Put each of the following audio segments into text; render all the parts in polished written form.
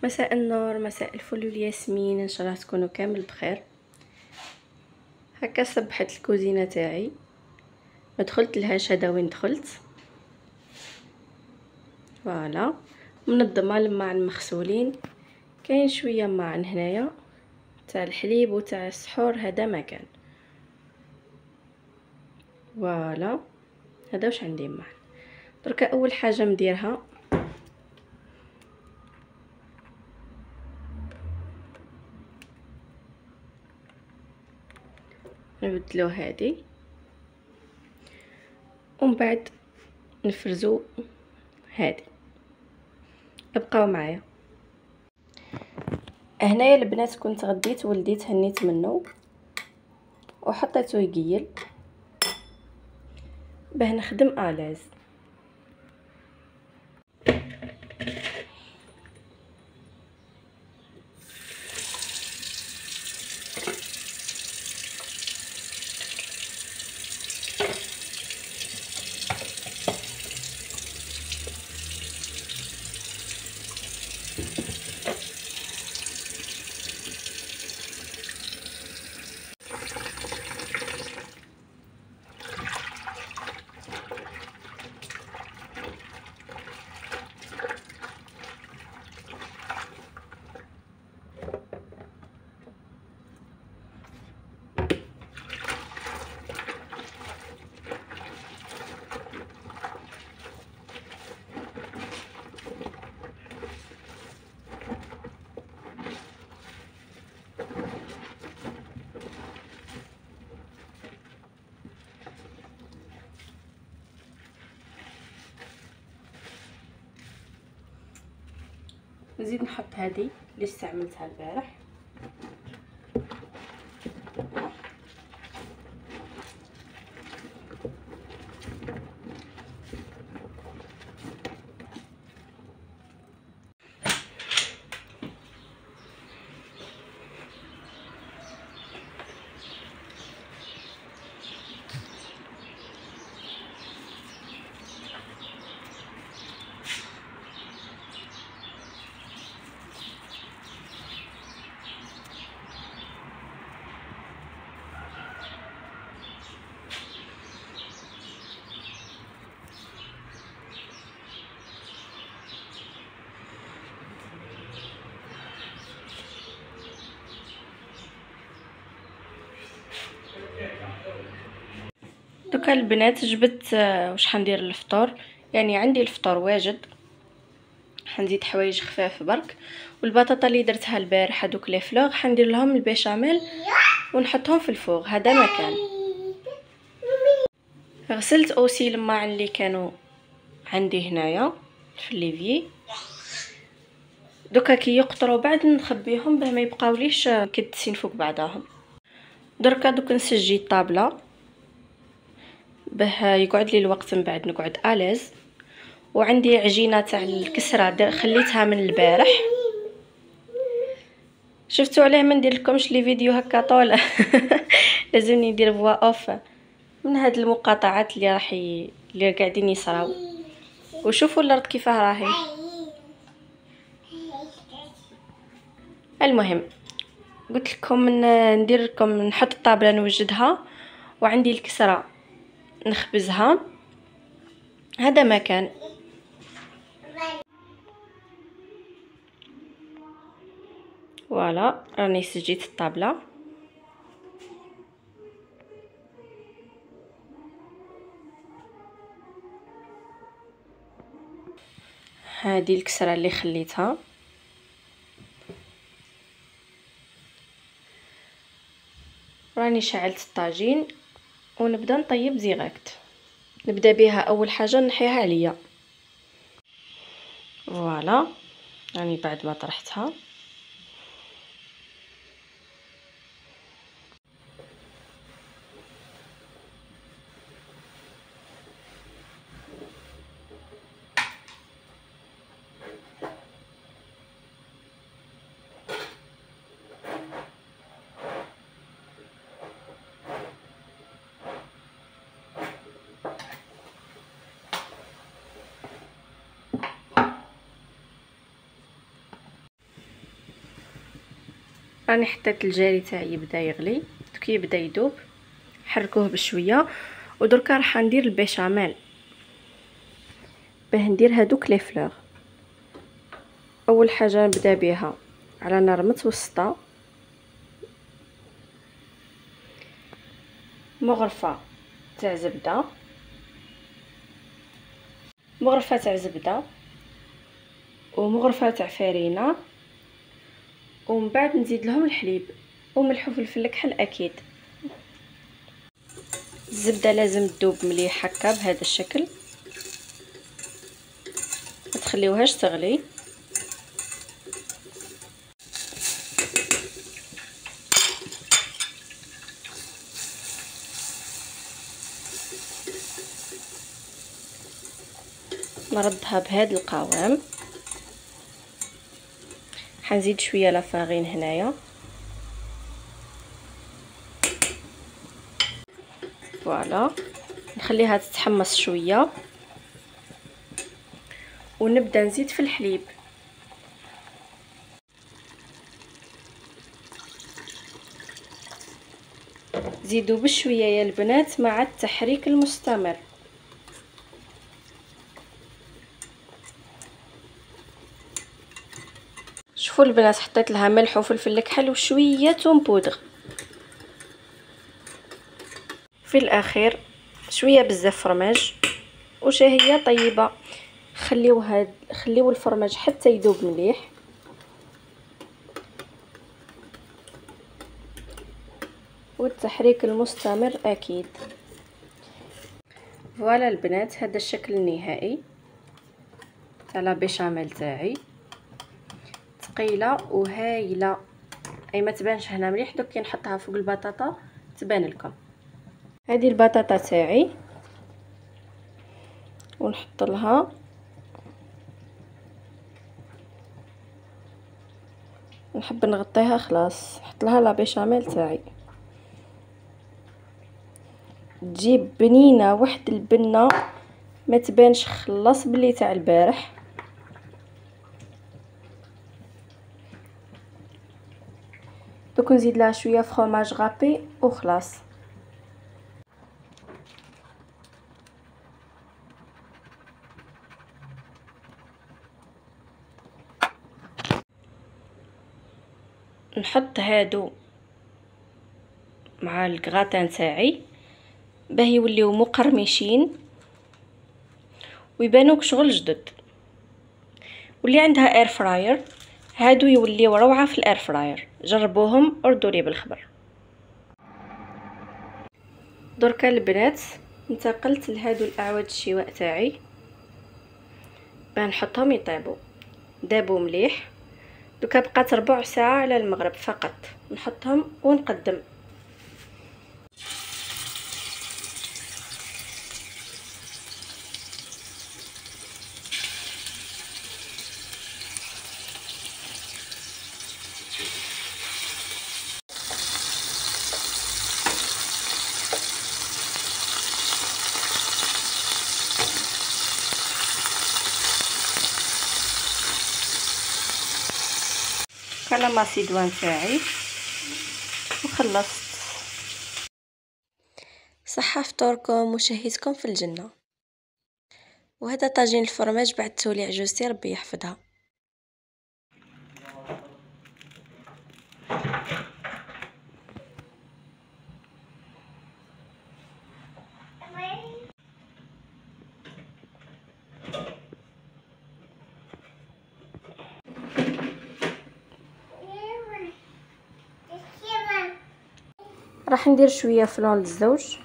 مساء النور، مساء الفل والياسمين. ان شاء الله تكونوا كامل بخير. هكا صبحت الكوزينه تاعي، ما دخلت لهاش هذا وين دخلت. فوالا منظمه، الماعن مغسولين، كاين شويه معن هنايا تاع الحليب وتاع السحور، هذا ما كان. فوالا هذا واش عندي معن. درك اول حاجه نديرها نبدلو هذه، ومن بعد نفرزو هذه. ابقاو معايا. هنايا البنات كنت غديت ولدي تهنيت منه وحطيته يقيل باه نخدم الاز. نزيد نحط هذه اللي استعملتها البارح. دوكا البنات جبت واش حندير للفطور. يعني عندي الفطور واجد، حنزيد حوايج خفاف برك، والبطاطا اللي درتها البارح هذوك لي فلوغ حندير لهم البيشاميل ونحطهم في الفوغ. هذا ما كان. غسلت اوسي الماعن اللي كانوا عندي هنايا في الليفي. دوكا كي يقطروا بعد نخبيهم باه ما يبقاوليش كدسين فوق بعضهم. دركا دوك نسجي الطابله باه يقعد لي الوقت من بعد نقعد الاز. وعندي عجينه تاع الكسره خليتها من البارح. شفتوا علاه ما ندير لكمش لي فيديو هكا طول لازمني ندير فوا اوف من هاد المقاطعات اللي قاعدين يصراو. وشوفوا الارض كيفاه راهي. المهم قلت لكم ندير لكم نحط الطابله نوجدها، وعندي الكسره نخبزها. هذا ما كان. فوالا راني سجيت الطابله. هذه الكسره اللي خليتها. راني شعلت الطاجين ونبدا نطيب ديريكت. نبدا بها اول حاجه نحيها عليا. فوالا راني بعد ما طرحتها راني حطيت الجاري تاعي يبدا يغلي، كي يبدا يذوب حركوه بشويه. ودركا راح ندير البيشاميل باه ندير هادوك لي فلور. اول حاجه نبدا بها على نار متوسطه، مغرفه تاع زبده، مغرفه تاع زبده ومغرفه تاع فرينه، ومن بعد نزيد لهم الحليب وملح وفلفل الكحل اكيد. الزبده لازم تذوب مليح هكا بهذا الشكل، ما تخليوهاش تغلي. نردها بهذا القوام. حنزيد شويه لافارين هنايا، فوالا نخليها تتحمص شويه ونبدا نزيد في الحليب. زيدوا بشويه يا البنات مع التحريك المستمر. شوفوا البنات، حطيت لها ملح وفلفل الكحل وشويه توم بودغ. في الاخير شويه بزاف فرماج وشهيه طيبه. خليو الفرماج حتى يذوب مليح. والتحريك المستمر اكيد. فوالا البنات، هذا الشكل النهائي تاع لا بيشاميل تاعي، ثقيله وهايله. اي ما تبانش هنا مليح، دوك كي نحطها فوق البطاطا تبان لكم. هذه البطاطا تاعي ونحط لها نحب نغطيها خلاص. نحط لها لا بيشاميل تاعي، تجيب بنينه واحد البنه ما تبانش خلاص بلي تاع البارح. دوك نزيد لها شويه فرomاج غابي وخلاص. نحط هادو مع الكغاتان تاعي باه يوليو مقرمشين ويبانوك شغل جدد. واللي عندها اير فراير هادو يوليو روعه في الاير فراير، جربوهم وردوا لي بالخبر. دركا البنات انتقلت لهادو الاعواد الشواء تاعي باه نحطهم يطيبوا. دابوا مليح، دوكا بقات ربع ساعه على المغرب فقط. نحطهم ونقدم. كلا ماسيدوان تاعي وخلصت. صحة فطوركم وشهيتكم في الجنة. وهذا طاجين الفرماج بعد توليع جوزتي ربي يحفظها. راح ندير شويه فلون للزوج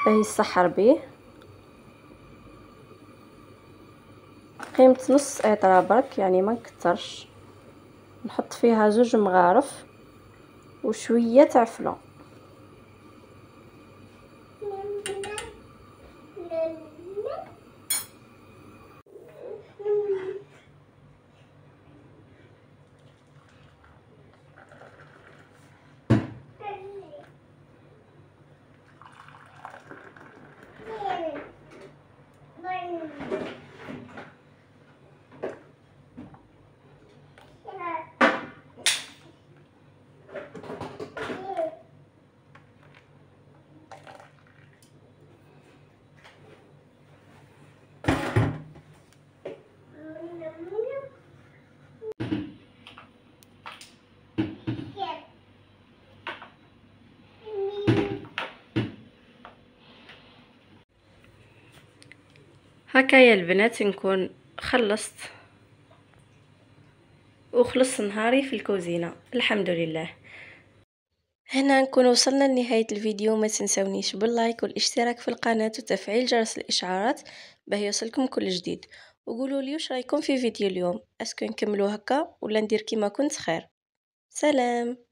باه يسحر بيه، قيمه نص اطره برك يعني ما نكترش. نحط فيها 2 مغارف وشويه تاع فلون. هكايا البنات نكون خلصت وخلص نهاري في الكوزينة الحمد لله. هنا نكون وصلنا لنهاية الفيديو. ما تنسونيش باللايك والاشتراك في القناة وتفعيل جرس الاشعارات باه يوصلكم كل جديد. وقولوا لي واش رايكم في فيديو اليوم، اسكو نكملو هكا ولا ندير كيما كنت خير. سلام.